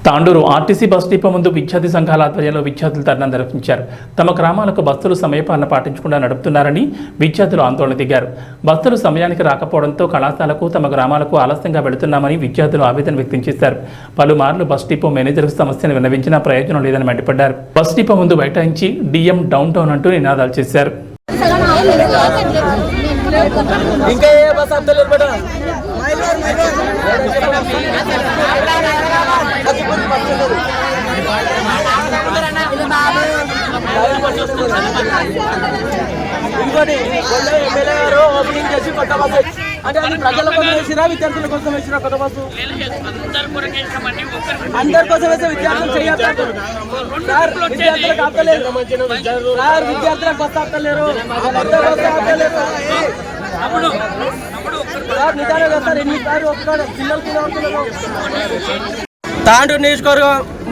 Tandur RTC bus depot ముందు విద్యార్థి సంఘాల ఆధ్వర్యంలో విద్యార్థులు ధర్నా నిర్వహించారు. తమ గ్రామాలకు బస్సులు సమయపాలన పాటించకుండా నడుపుతున్నారని విద్యార్థులు ఆందోళన దిగారు. బస్సులు సమయానికి రాకపోవడంతో కళాశాలకు తమ గ్రామాలకు ఆలస్యంగా వెళుతున్నామని విద్యార్థులు ఆవేదన వ్యక్తం చేశారు. పలుమార్లు బస్ డిపో మేనేజర్కు సమస్యను విన్నవించినా ప్రయోజనం లేదని మండిపడ్డారు. బస్ డిపో ముందు బైఠాయించి డిఎం డౌన్ టౌన్ అంటూ నినాదాలు చేశారు. ఇంకోటి ఎమ్మెల్యే గారు ఓపెనింగ్ చేసి కొత్త బస్సు అంటే అది ప్రజల కోసం వేసినా విద్యార్థుల కోసం వేసినా కొత్త బస్సు అందరి కోసం వేసే విద్యార్థులు చేయట్లేదు సార్. విద్యార్థులకు ఆపలేరు సార్, విద్యార్థులకు బస్సు ఆపలేరు సార్. నిజానే సార్, ఎన్నిసార్లు వస్తున్నారు పిల్లలు. తాండూరు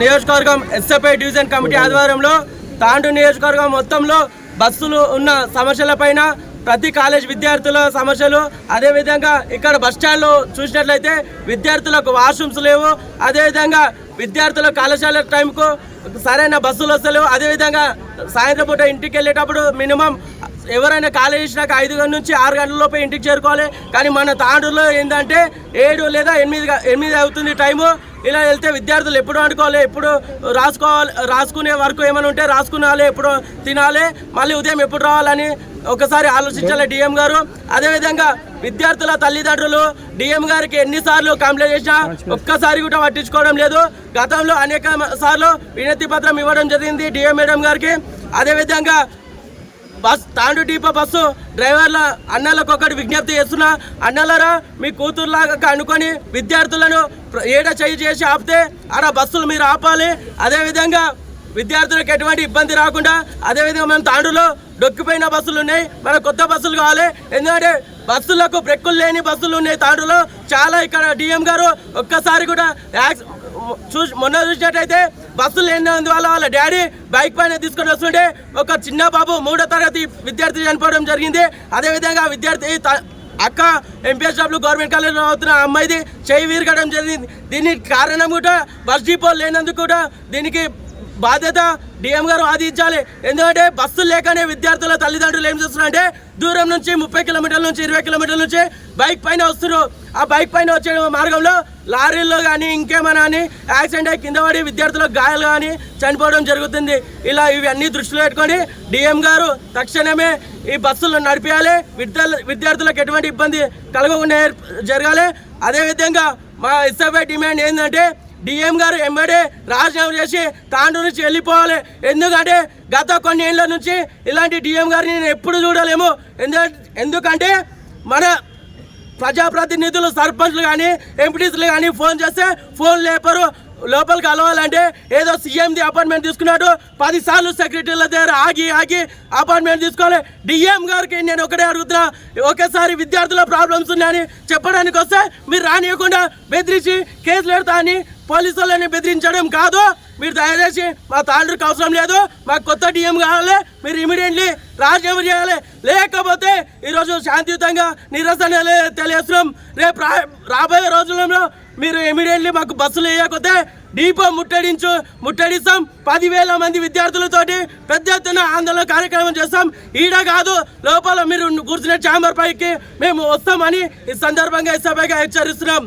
నియోజకవర్గం ఎస్ఎఫ్ఐ డివిజన్ కమిటీ ఆధ్వర్యంలో తాండూరు నియోజకవర్గం మొత్తంలో బస్సులు ఉన్న సమస్యలపైన ప్రతి కాలేజ్ విద్యార్థుల సమస్యలు, అదేవిధంగా ఇక్కడ బస్టాండ్లో చూసినట్లయితే విద్యార్థులకు వాష్రూమ్స్ లేవు, అదేవిధంగా విద్యార్థుల కళాశాల టైంకు సరైన బస్సులు వస్తలేవు, అదేవిధంగా సాయంత్రం పూట ఇంటికి వెళ్ళేటప్పుడు మినిమం ఎవరైనా కాలేజ్ ఇచ్చినాక 5 గంటల నుంచి 6 గంటల లోపే ఇంటికి చేరుకోవాలి. కానీ మన తాండూరులో ఏంటంటే 7 లేదా 8 అవుతుంది టైము. ఇలా వెళ్తే విద్యార్థులు ఎప్పుడు వండుకోవాలి, ఎప్పుడు రాసుకునే వరకు ఏమైనా ఉంటే రాసుకునాలి, ఎప్పుడు తినాలి, మళ్ళీ ఉదయం ఎప్పుడు రావాలని ఒకసారి ఆలోచించాలి డిఎం గారు. అదేవిధంగా విద్యార్థుల తల్లిదండ్రులు డిఎం గారికి ఎన్నిసార్లు కంప్లైంట్ చేసినా ఒక్కసారి కూడా పట్టించుకోవడం లేదు. గతంలో అనేక సార్లు వినతి పత్రం ఇవ్వడం జరిగింది డిఎం మేడం గారికి. అదేవిధంగా తాండూరు డిపో బస్సు డ్రైవర్ల అన్నలకు ఒకటి విజ్ఞప్తి చేస్తున్నా, అన్నలరా మీ కూతురులాగా అనుకొని విద్యార్థులను ఏడ చేసి ఆపితే ఆడ బస్సులు మీరు ఆపాలి. అదేవిధంగా విద్యార్థులకు ఎటువంటి ఇబ్బంది రాకుండా, అదేవిధంగా మనం తాండూరులో డొక్కిపోయిన బస్సులు ఉన్నాయి, మన కొత్త బస్సులు కావాలి. ఎందుకంటే బస్సులకు బ్రేకులు లేని బస్సులు ఉన్నాయి తాండూరులో చాలా. ఇక్కడ డిఎం గారు ఒక్కసారి కూడా మొన్న చూసినట్టయితే బస్సులు లేని వాళ్ళ డాడీ బైక్ పైన తీసుకొని వస్తుంటే ఒక చిన్న బాబు 3వ తరగతి విద్యార్థి చనిపోవడం జరిగింది. అదేవిధంగా విద్యార్థి అక్క ఎంపీఎస్డబ్ల్యూ గవర్నమెంట్ కాలేజీలో అవుతున్న అమ్మాయిది చేయి విరగడం జరిగింది. దీనికి కారణం కూడా బస్ డిపో లేనందుకు కూడా దీనికి బాధ్యత డిఎం గారు ఆదించాలి. ఎందుకంటే బస్సులు లేకనే విద్యార్థుల తల్లిదండ్రులు ఏం చేస్తున్నారంటే దూరం నుంచి 30 కిలోమీటర్ల నుంచి 20 కిలోమీటర్ల నుంచి బైక్ పైన వస్తున్నారు. ఆ బైక్ పైన వచ్చే మార్గంలో లారీల్లో కానీ ఇంకేమైనా అని యాక్సిడెంట్ అయ్యి కింద పడి విద్యార్థులకు గాయాలు కానీ చనిపోవడం జరుగుతుంది. ఇలా ఇవన్నీ దృష్టిలో పెట్టుకొని డిఎం గారు తక్షణమే ఈ బస్సులను నడిపించాలి, విద్యార్థులకు ఎటువంటి ఇబ్బంది కలగకుండా జరగాలి. అదేవిధంగా మా ఎస్ఎఫ్ఐ డిమాండ్ ఏంటంటే డిఎం గారు ఎమ్మడే రాజీనామా చేసి తాండూరు నుంచి వెళ్ళిపోవాలి. ఎందుకంటే గత కొన్ని ఏళ్ళ నుంచి ఇలాంటి డిఎం గారిని నేను ఎప్పుడు చూడలేము. ఎందుకంటే మన ప్రజాప్రతినిధులు సర్పంచ్లు కానీ ఎంపీటీసీలు కానీ ఫోన్ చేస్తే ఫోన్ లేపరు. లోపలికి కలవాలంటే ఏదో సీఎంది అపాయింట్మెంట్ తీసుకున్నాడు 10 సార్లు సెక్రటరీల దగ్గర ఆగి అపాయింట్మెంట్ తీసుకోవాలి. డిఎం గారికి నేను ఒకటే అడుగుతున్నా, ఒకేసారి విద్యార్థుల ప్రాబ్లమ్స్ ఉన్నాయని చెప్పడానికి వస్తే మీరు రానియకుండా బెదిరించి కేసులు పెడతా అని పోలీసులని బెదిరించడం కాదు. మీరు దయచేసి మా తాండూరుకి అవసరం లేదు, మాకు కొత్త డిఎం కావాలి, మీరు ఇమీడియట్లీ రాజీనామా చేయాలి. లేకపోతే ఈరోజు శాంతియుతంగా నిరసన తెలియజేస్తున్నాం. రేపు రాబోయే రోజులలో మీరు ఇమీడియట్లీ మాకు బస్సులు వేయకపోతే డిపో ముట్టడిస్తాం. 10,000 మంది విద్యార్థులతోటి పెద్ద ఎత్తున ఆందోళన కార్యక్రమం చేస్తాం. ఈడ కాదు లోపల మీరు కూర్చునే ఛాంబర్ పైకి మేము వస్తామని ఈ సందర్భంగా ఎస్ఎఫ్ఐగా హెచ్చరిస్తున్నాం.